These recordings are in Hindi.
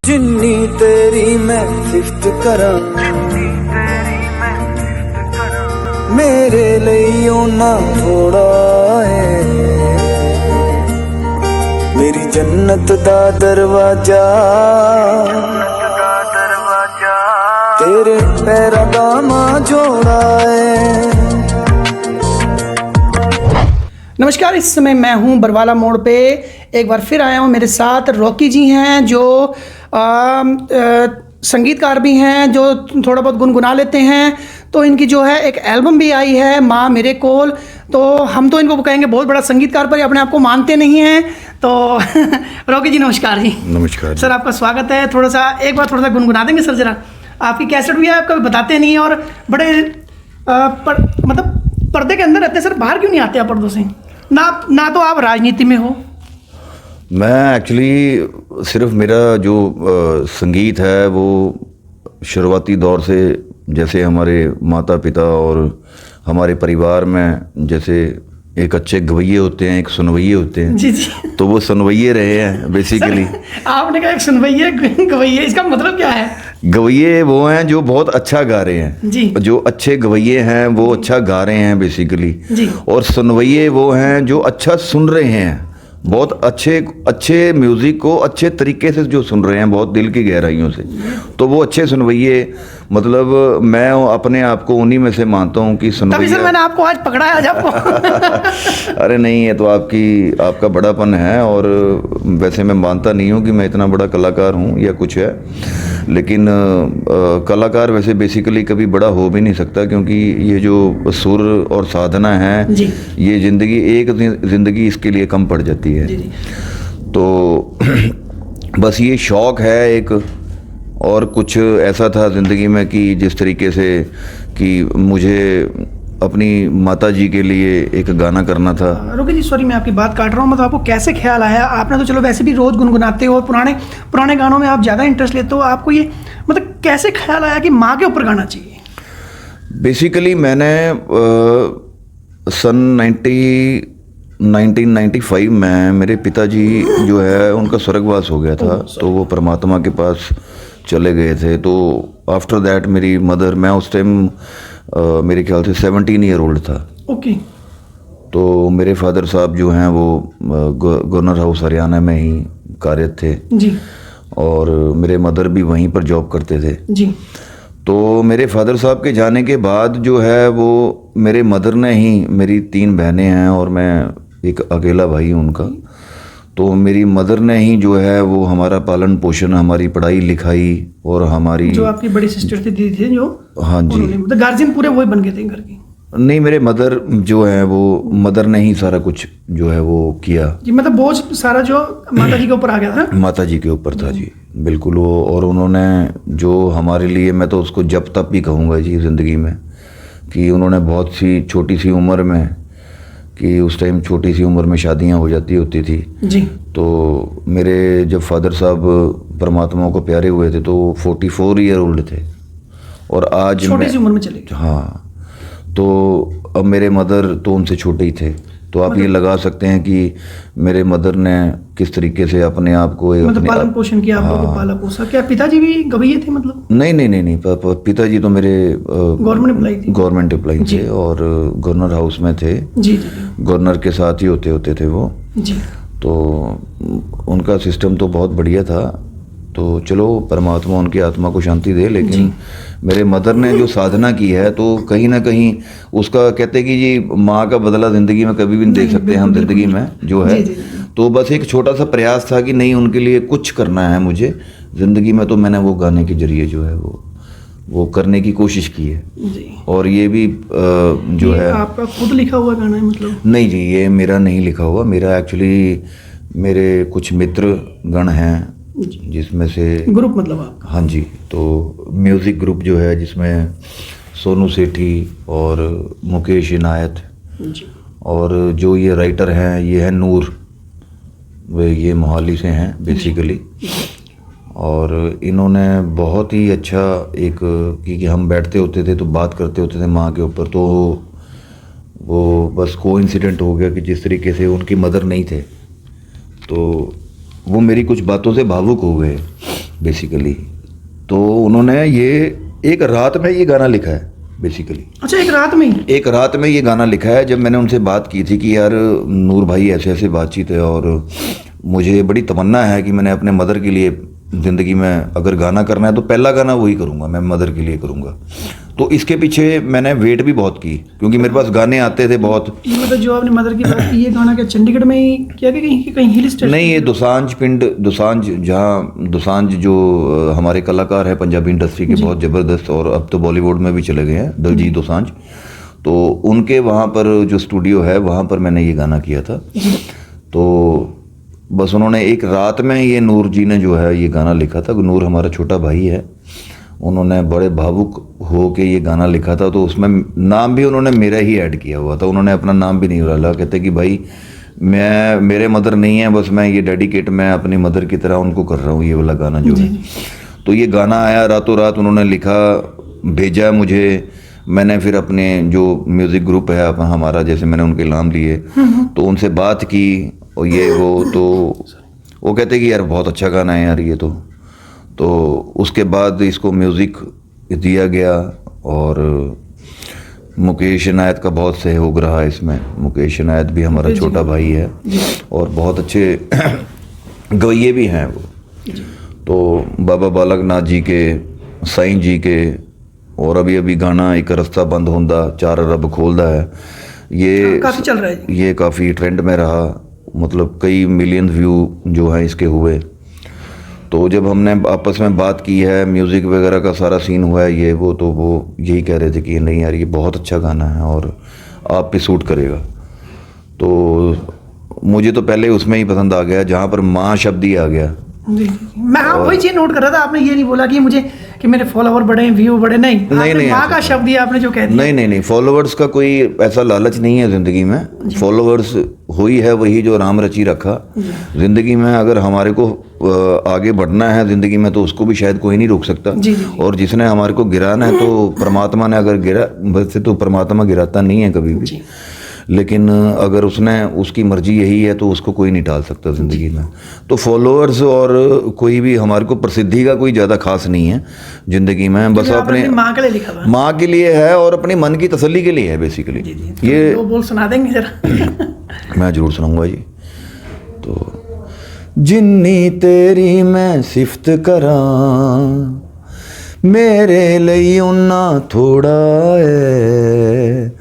जिन्नी तेरी मैं सिफ्त करा मेरे लिए ना थोड़ा है मेरी जन्नत दा दरवाजा तेरे पैरा दा मां जोड़ा है। नमस्कार, इस समय मैं हूं बरवाला मोड़ पे। एक बार फिर आया हूं, मेरे साथ रॉकी जी हैं जो संगीतकार भी हैं, जो थोड़ा बहुत गुनगुना लेते हैं। तो इनकी जो है एक एल्बम भी आई है, माँ मेरे कोल। तो हम तो इनको कहेंगे बहुत बड़ा संगीतकार, पर ये अपने आप को मानते नहीं हैं। तो रॉकी जी नमस्कार जी। नमस्कार सर, आपका स्वागत है। एक बार थोड़ा सा गुनगुना देंगे सर जरा? आपकी कैसेट भी है, आप कभी बताते नहीं हैं और बड़े मतलब पर्दे के अंदर रहते हैं सर, बाहर क्यों नहीं आते आप पर्दों से? ना तो आप राजनीति में हो। मैं एक्चुअली सिर्फ मेरा जो संगीत है वो शुरुआती दौर से, जैसे हमारे माता पिता और हमारे परिवार में जैसे एक अच्छे गवैये होते हैं, एक सुनवैये होते हैं। जी जी। तो वो सुनवैये रहे हैं बेसिकली। आपने कहा एक सुनवैये गवैये, इसका मतलब क्या है? गवैये वो हैं जो बहुत अच्छा गा रहे हैं जी। जो अच्छे गवैये हैं वो अच्छा गा रहे हैं बेसिकली। जी। और सुनवैये वो हैं जो अच्छा सुन रहे हैं, बहुत अच्छे म्यूज़िक को अच्छे तरीके से जो सुन रहे हैं, बहुत दिल की गहराइयों से। तो वो अच्छे सुनवैये, मतलब मैं अपने आप को उन्हीं में से मानता हूँ कि सुनवैया। तभी सर मैंने आपको आज पकड़ा है आज आपको। अरे नहीं, ये तो आपका बड़ापन है। और वैसे मैं मानता नहीं हूँ कि मैं इतना बड़ा कलाकार हूँ या कुछ है, लेकिन कलाकार वैसे बेसिकली कभी बड़ा हो भी नहीं सकता, क्योंकि ये जो सुर और साधना है जी। ये ज़िंदगी इसके लिए कम पड़ जाती है। जी जी। तो बस ये शौक़ है एक, और कुछ ऐसा था ज़िंदगी में कि जिस तरीके से कि मुझे अपनी माता जी के लिए एक गाना करना था। रोकी जी, सॉरी मैं आपकी बात काट रहा हूँ। मतलब आपको कैसे ख्याल आया? आपने तो चलो वैसे भी रोज़ गुनगुनाते हो और पुराने गानों में आप ज़्यादा इंटरेस्ट लेते हो। आपको ये मतलब कैसे ख्याल आया कि माँ के ऊपर गाना चाहिए? बेसिकली मैंने सन 1995 में मेरे पिताजी जो है उनका स्वर्गवास हो गया था, तो वो परमात्मा के पास चले गए थे। तो आफ्टर दैट मेरी मदर, मैं उस टाइम मेरे ख्याल से 17 ईयर ओल्ड था। ओके। तो मेरे फादर साहब जो हैं वो गवर्नर हाउस हरियाणा में ही कार्यरत थे जी। और मेरे मदर भी वहीं पर जॉब करते थे जी। तो मेरे फादर साहब के जाने के बाद जो है वो मेरे मदर ने ही, मेरी 3 बहनें हैं और मैं एक अकेला भाई हूँ उनका, तो मेरी मदर ने ही जो है वो हमारा पालन पोषण, हमारी पढ़ाई लिखाई और हमारी जो आपकी बड़ी सिस्टर थी, दीदी थी जो, हाँ जी, मतलब गार्जियन पूरे वही बन गए थे घर की? नहीं, मेरे मदर जो है वो मदर ने ही सारा कुछ जो है वो किया जी। मतलब बोझ सारा जो माता जी के ऊपर आ गया था? माता जी के ऊपर था जी, बिल्कुल वो। और उन्होंने जो हमारे लिए, मैं तो उसको जब तब भी कहूँगा जी ज़िंदगी में, कि उन्होंने बहुत सी छोटी सी उम्र में, कि उस टाइम छोटी सी उम्र में शादियाँ हो जाती होती थी जी। तो मेरे जब फादर साहब परमात्मा को प्यारे हुए थे तो 44 ईयर ओल्ड थे, और आज छोटी सी उम्र में चले गए। हाँ, तो अब मेरे मदर तो उनसे छोटे ही थे। तो आप ये लगा सकते हैं कि मेरे मदर ने किस तरीके से अपने आप को मतलब पालन पोषण किया, आप लोगों को पाला पोसा। क्या पिताजी भी गवैये थे मतलब? नहीं, पिताजी तो मेरे गवर्नमेंट एम्प्लॉई थे और गवर्नर हाउस में थे। जी जी। गवर्नर के साथ ही होते थे वो जी। तो उनका सिस्टम तो बहुत बढ़िया था। तो चलो परमात्मा उनकी आत्मा को शांति दे, लेकिन मेरे मदर ने जो साधना की है तो कहीं ना कहीं उसका, कहते हैं कि जी माँ का बदला ज़िंदगी में कभी भी नहीं देख सकते हम ज़िंदगी में जो है। तो बस एक छोटा सा प्रयास था कि नहीं, उनके लिए कुछ करना है मुझे ज़िंदगी में, तो मैंने वो गाने के जरिए जो है वो करने की कोशिश की है जी। और ये भी जो है आपका खुद लिखा हुआ गाना है मतलब? नहीं जी, ये मेरा नहीं लिखा हुआ। मेरा एक्चुअली मेरे कुछ मित्र गण हैं जिसमें से ग्रुप मतलब आपका? हाँ जी। तो म्यूज़िक ग्रुप जो है जिसमें सोनू सेठी और मुकेश इनायत जी, और जो ये राइटर हैं ये है नूर, वे ये मोहाली से हैं बेसिकली। और इन्होंने बहुत ही अच्छा एक, कि हम बैठते होते थे तो बात करते होते थे माँ के ऊपर, तो वो बस कोइंसिडेंट हो गया कि जिस तरीके से उनकी मदर नहीं थे तो वो मेरी कुछ बातों से भावुक हो गए बेसिकली। तो उन्होंने ये एक रात में ये गाना लिखा है बेसिकली। अच्छा, एक रात में ही? एक रात में ये गाना लिखा है। जब मैंने उनसे बात की थी कि यार नूर भाई ऐसे ऐसे बातचीत है और मुझे बड़ी तमन्ना है कि मैंने अपने मदर के लिए ज़िंदगी में अगर गाना करना है तो पहला गाना वही करूँगा, मैं मदर के लिए करूँगा। तो इसके पीछे मैंने वेट भी बहुत की क्योंकि मेरे पास गाने आते थे बहुत। ये मतलब जो आपने मदर की बात की, ये गाना क्या चंडीगढ़ में ही किया कि कहीं हिल स्टेशन? नहीं, ये दोसांझ पिंड, दोसांझ, जहाँ दोसांझ जो हमारे कलाकार है पंजाबी इंडस्ट्री के बहुत ज़बरदस्त और अब तो बॉलीवुड में भी चले गए हैं, दलजीत दोसांझ, तो उनके वहाँ पर जो स्टूडियो है वहाँ पर मैंने ये गाना किया था। तो बस उन्होंने एक रात में ये नूर जी ने जो है ये गाना लिखा था। नूर हमारा छोटा भाई है, उन्होंने बड़े भावुक हो के ये गाना लिखा था। तो उसमें नाम भी उन्होंने मेरा ही ऐड किया हुआ था, उन्होंने अपना नाम भी नहीं डाला। कहते कि भाई मैं, मेरे मदर नहीं है, बस मैं ये डेडिकेट मैं अपनी मदर की तरह उनको कर रहा हूँ ये वाला गाना जो है। तो ये गाना आया रातों रात, उन्होंने लिखा, भेजा मुझे। मैंने फिर अपने जो म्यूज़िक ग्रुप है हमारा, जैसे मैंने उनके नाम लिए, तो उनसे बात की और ये वो, तो वो कहते कि यार बहुत अच्छा गाना है यार ये तो उसके बाद इसको म्यूज़िक दिया गया। और मुकेश इनायत का बहुत सहयोग रहा इसमें। मुकेश इनायत भी हमारा छोटा भाई है और बहुत अच्छे गवैये भी हैं वो। तो बाबा बालक नाथ जी के, साईं जी के, और अभी अभी गाना एक रास्ता बंद होंदा चार रब खोलदा है, ये काफ़ी चल रहा है, ये काफ़ी ट्रेंड में रहा, मतलब कई मिलियन व्यू जो हैं इसके हुए। तो जब हमने आपस में बात की है, म्यूज़िक वगैरह का सारा सीन हुआ है ये वो, तो वो यही कह रहे थे कि नहीं यार ये बहुत अच्छा गाना है और आप पे सूट करेगा। तो मुझे तो पहले उसमें ही पसंद आ गया जहाँ पर माँ शब्द ही आ गया। जी। मैं वही चीज़ नोट कर रहा था, आपने ये नहीं बोला कि मुझे कि मेरे फॉलोवर बढ़े, व्यू बढ़े, नहीं माँ का शब्द ही आपने जो कह दिया। नहीं, फॉलोवर्स का कोई ऐसा लालच नहीं है ज़िंदगी में। फॉलोवर्स हुई है वही जो राम रची रखा। ज़िंदगी में अगर हमारे को आगे बढ़ना है ज़िंदगी में तो उसको भी शायद कोई नहीं रोक सकता। और जिसने हमारे को गिराना है तो परमात्मा ने अगर गिरा, वैसे तो परमात्मा गिराता नहीं है कभी भी, लेकिन अगर उसने, उसकी मर्जी यही है तो उसको कोई नहीं टाल सकता ज़िंदगी में। तो फॉलोअर्स और कोई भी हमारे को प्रसिद्धि का कोई ज़्यादा खास नहीं है ज़िंदगी में, बस अपने माँ के लिए लिखा हुआ, माँ के लिए है और अपनी मन की तसल्ली के लिए है बेसिकली। ये वो बोल सुना देंगे जरा? मैं ज़रूर सुनाऊंगा जी। तो जिन्नी तेरी मैं सिफत करां मेरे ਲਈ उन्ना थोड़ा है,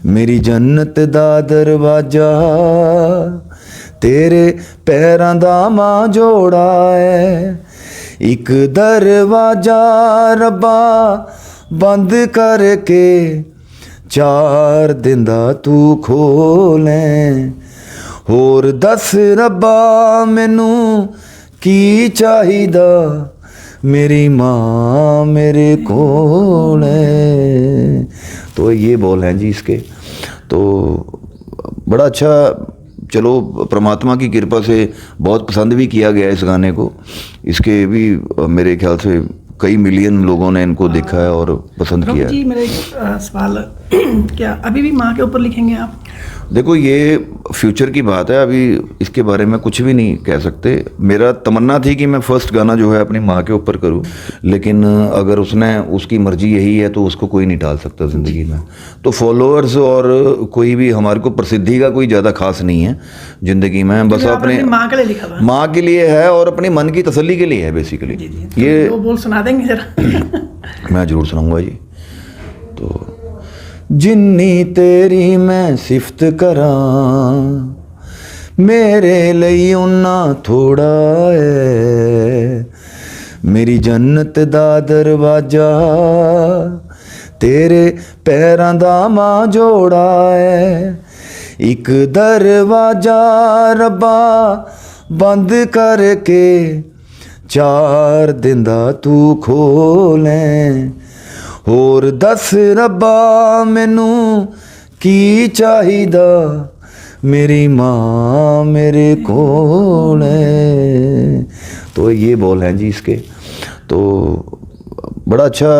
मेरी जन्नत दा दरवाजा तेरे पैरां दा मां जोड़ा है, एक दरवाजा रब्बा बंद करके चार दिंदा तू खोलें, होर दस रब्बा मैनू की चाहिदा, मेरी माँ मेरे कोल है। तो ये बोल हैं जी इसके। तो बड़ा अच्छा, चलो परमात्मा की कृपा से बहुत पसंद भी किया गया इस गाने को। इसके भी मेरे ख्याल से कई मिलियन लोगों ने इनको देखा है और पसंद किया है। जी मेरा एक सवाल, क्या अभी भी माँ के ऊपर लिखेंगे आप? देखो ये फ्यूचर की बात है, अभी इसके बारे में कुछ भी नहीं कह सकते। मेरा तमन्ना थी कि मैं फर्स्ट गाना जो है अपनी माँ के ऊपर करूं, लेकिन अगर उसने, उसकी मर्जी यही है तो उसको कोई नहीं टाल सकता ज़िंदगी में। तो फॉलोअर्स और कोई भी हमारे को प्रसिद्धि का कोई ज़्यादा खास नहीं है ज़िंदगी में, बस अपने माँ के लिए लिखा हुआ, माँ के लिए है और अपनी मन की तसल्ली के लिए है बेसिकली। ये वो बोल सुना देंगे जरा? मैं ज़रूर सुनाऊंगा जी। तो जिन्नी तेरी मैं सिफत करां मेरे ਲਈ उन्ना थोड़ा है, मेरी जन्नत दा दरवाजा तेरे पैरां दा मां जोड़ा है, एक दरवाजा रब्बा बंद करके चार दिंदा तू खोलें, होर दस रब्बा मैनू की चाहिदा, मेरी माँ मेरे कोल है। तो ये बोल हैं जी इसके। तो बड़ा अच्छा,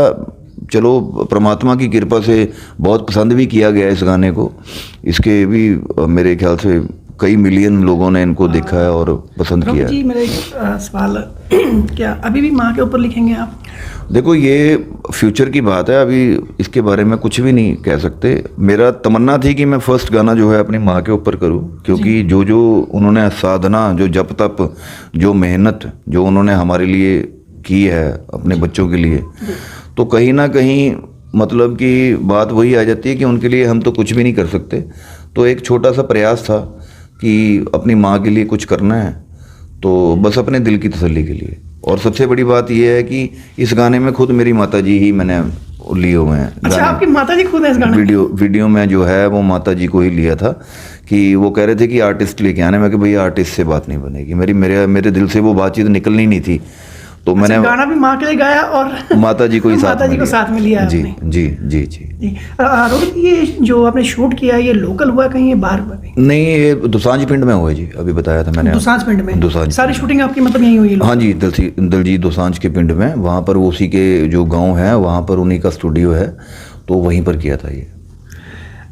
चलो परमात्मा की कृपा से बहुत पसंद भी किया गया इस गाने को। इसके भी मेरे ख्याल से कई मिलियन लोगों ने इनको देखा है और पसंद किया रोहित है। जी मेरा एक सवाल क्या अभी भी माँ के ऊपर लिखेंगे आप? देखो ये फ्यूचर की बात है, अभी इसके बारे में कुछ भी नहीं कह सकते। मेरा तमन्ना थी कि मैं फर्स्ट गाना जो है अपनी माँ के ऊपर करूं, क्योंकि जो जो उन्होंने साधना, जो जप तप, जो मेहनत जो उन्होंने हमारे लिए की है अपने बच्चों के लिए, तो कहीं ना कहीं मतलब कि बात वही आ जाती है कि उनके लिए हम तो कुछ भी नहीं कर सकते। तो एक छोटा सा प्रयास था कि अपनी माँ के लिए कुछ करना है, तो बस अपने दिल की तसल्ली के लिए। और सबसे बड़ी बात यह है कि इस गाने में खुद मेरी माता जी ही मैंने लिए हुए हैं। अच्छा, आपकी माता जी खुद है इस गाने में? वीडियो में जो है वो माता जी को ही लिया था कि वो कह रहे थे कि आर्टिस्ट लेके आने, मैं कि भैया आर्टिस्ट से बात नहीं बनेगी, मेरे दिल से वो बातचीत निकलनी नहीं थी, तो मैंने गाना भी माँ के लिए गाया और माता जी को ही माता जी को साथ में लिया जी आपने। जी जी जी जी। रोहित, ये जो आपने शूट किया ये लोकल हुआ कहीं, ये बाहर हुआ कहीं? नहीं, ये दुसांझ पिंड में हुआ है जी, अभी बताया था मैंने। दुसांझ पिंड में दुसांझ सारी शूटिंग आपकी मतलब यही हुई है? हाँ जी, दलजीत दोसांझ के पिंड में, वहाँ पर वो उसी के जो गांव है वहाँ पर उन्हीं का स्टूडियो है, तो वहीं पर किया था ये।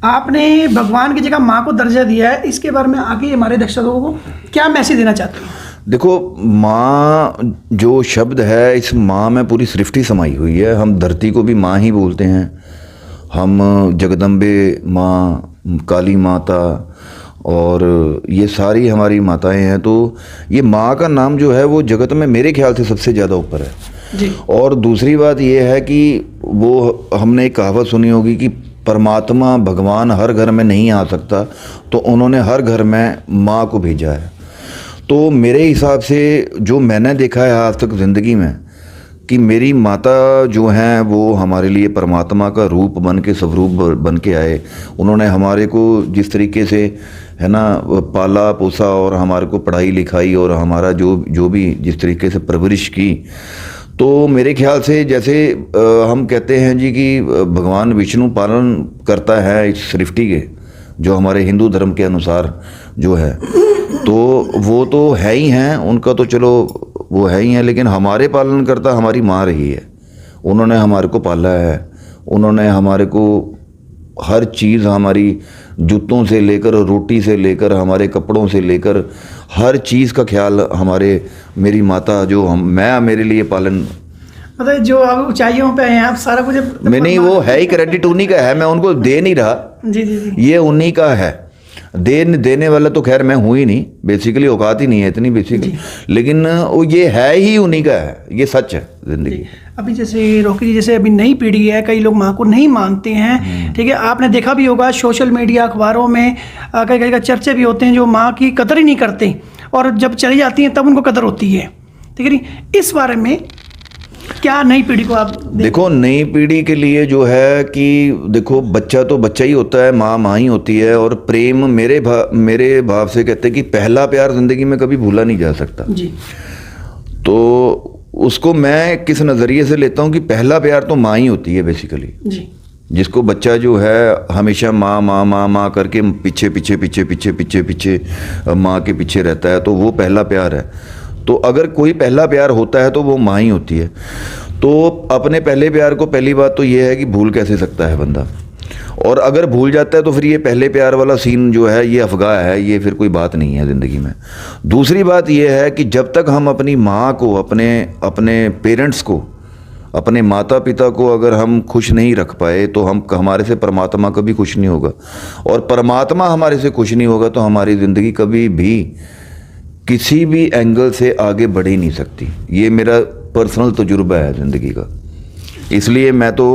आपने भगवान की जगह माँ को दर्जा दिया है, इसके बारे में आगे हमारे दर्शकों को क्या मैसेज देना चाहते हैं? देखो, माँ जो शब्द है, इस माँ में पूरी सृष्टि समाई हुई है। हम धरती को भी माँ ही बोलते हैं, हम जगदम्बे माँ, काली माता, और ये सारी हमारी माताएं हैं। तो ये माँ का नाम जो है वो जगत में मेरे ख्याल से सबसे ज़्यादा ऊपर है जी। और दूसरी बात ये है कि वो हमने एक कहावत सुनी होगी कि परमात्मा भगवान हर घर में नहीं आ सकता, तो उन्होंने हर घर में माँ को भेजा है। तो मेरे हिसाब से जो मैंने देखा है आज तक ज़िंदगी में कि मेरी माता जो हैं वो हमारे लिए परमात्मा का रूप बन के, स्वरूप बन के आए। उन्होंने हमारे को जिस तरीके से है ना पाला पोसा और हमारे को पढ़ाई लिखाई और हमारा जो भी जिस तरीके से परवरिश की, तो मेरे ख्याल से जैसे हम कहते हैं जी कि भगवान विष्णु पालन करता है इस सृष्टि के, जो हमारे हिंदू धर्म के अनुसार जो है, तो वो तो है ही हैं, उनका तो चलो वो है ही है, लेकिन हमारे पालन करता हमारी माँ रही है। उन्होंने हमारे को पाला है, उन्होंने हमारे को हर चीज़, हमारी जूतों से लेकर, रोटी से लेकर, हमारे कपड़ों से लेकर हर चीज़ का ख्याल मेरी माता जो मैं मेरे लिए पालन, मतलब जो आप ऊंचाइयों पे हैं आप सारा कुछ मैं नहीं, वो है ही, क्रेडिट उन्हीं का है, मैं उनको दे नहीं रहा। जी जी जी। ये उन्हीं का है, देने वाला तो खैर मैं हूँ ही नहीं, बेसिकली औकात ही नहीं है इतनी बेसिकली, लेकिन वो ये है ही उन्हीं का है, ये सच है जिंदगी। अभी जैसे रॉकी जी, जैसे अभी नई पीढ़ी है, कई लोग माँ को नहीं मानते हैं, ठीक है, आपने देखा भी होगा सोशल मीडिया, अखबारों में कई कई का चर्चे भी होते हैं जो माँ की कदर ही नहीं करते और जब चली जाती हैं तब उनको कदर होती है, ठीक है। इस बारे में क्या नई पीढ़ी को आप देखो, नई पीढ़ी के लिए जो है कि देखो, बच्चा तो बच्चा ही होता है, माँ माँ ही होती है, और प्रेम मेरे भाव से कहते हैं कि पहला प्यार जिंदगी में कभी भूला नहीं जा सकता जी। तो उसको मैं किस नज़रिए से लेता हूँ कि पहला प्यार तो माँ ही होती है बेसिकली जी। जिसको बच्चा जो है हमेशा माँ माँ माँ माँ करके पीछे पीछे पीछे पीछे पीछे पीछे माँ के पीछे रहता है, तो वो पहला प्यार है। तो अगर कोई पहला प्यार होता है तो वो माँ ही होती है। तो अपने पहले प्यार को, पहली बात तो ये है कि भूल कैसे सकता है बंदा, और अगर भूल जाता है तो फिर ये पहले प्यार वाला सीन जो है ये अफगाह है, ये फिर कोई बात नहीं है ज़िंदगी में। दूसरी बात ये है कि जब तक हम अपनी माँ को, अपने पेरेंट्स को, अपने माता पिता को अगर हम खुश नहीं रख पाए तो हमारे से परमात्मा कभी खुश नहीं होगा, और परमात्मा हमारे से खुश नहीं होगा तो हमारी ज़िंदगी कभी भी किसी भी एंगल से आगे बढ़ ही नहीं सकती। ये मेरा पर्सनल तजुर्बा है ज़िंदगी का। इसलिए मैं तो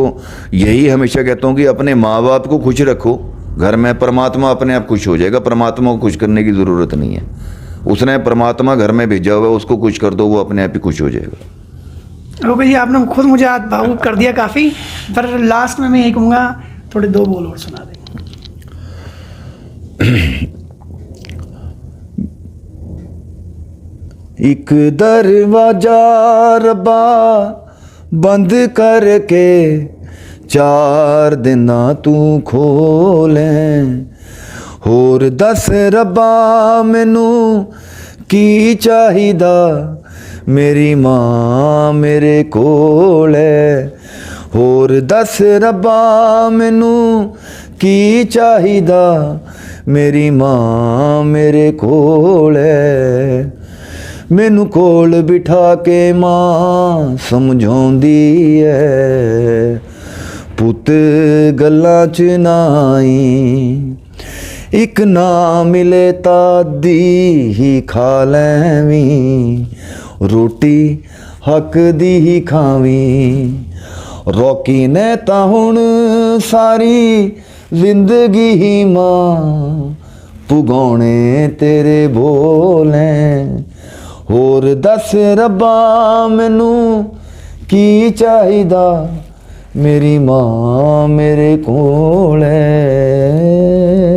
यही हमेशा कहता हूँ कि अपने माँ बाप को खुश रखो घर में, परमात्मा अपने आप खुश हो जाएगा। परमात्मा को खुश करने की ज़रूरत नहीं है, उसने परमात्मा घर में भेजा हुआ है, उसको खुश कर दो, वो अपने आप ही खुश हो जाएगा। रोकी जी, आपने खुद मुझे आज भावुक कर दिया काफ़ी, पर लास्ट में मैं यही कहूँगा थोड़े दो बोल और सुना दें। एक दरवाजा रब्बा बंद करके 4 दिन तू खोले, होर दस रब्बा मैनू की चाहिदा, मेरी माँ मेरे कोल है। होर दस रब्बा मैनू की चाहिदा, ਮੇਰੀ ਮਾਂ ਮੇਰੇ ਕੋਲ ਹੈ। ਮੈਨੂੰ ਕੋਲ ਬਿਠਾ ਕੇ ਮਾਂ ਸਮਝਾਉਂਦੀ ਹੈ, ਪੁੱਤ ਗੱਲਾਂ 'ਚ ਨਾ ਆਈ, ਇੱਕ ਨਾ ਮਿਲੇ ਤਾਂ ਅੱਧੀ ਹੀ ਖਾ ਲੈਵੀਂ, ਰੋਟੀ ਹੱਕ ਦੀ ਹੀ ਖਾਵੀਂ। ਰੋਕੀ ਨੇ ਤਾਂ ਹੁਣ ਸਾਰੀ ਜ਼ਿੰਦਗੀ ਹੀ ਮਾਂ ਪੁਗਾਉਣੇ ਤੇਰੇ ਬੋਲੇ। ਹੋਰ ਦੱਸ ਰੱਬਾ ਮੈਨੂੰ ਕੀ ਚਾਹੀਦਾ, ਮੇਰੀ ਮਾਂ ਮੇਰੇ ਕੋਲ ਹੈ।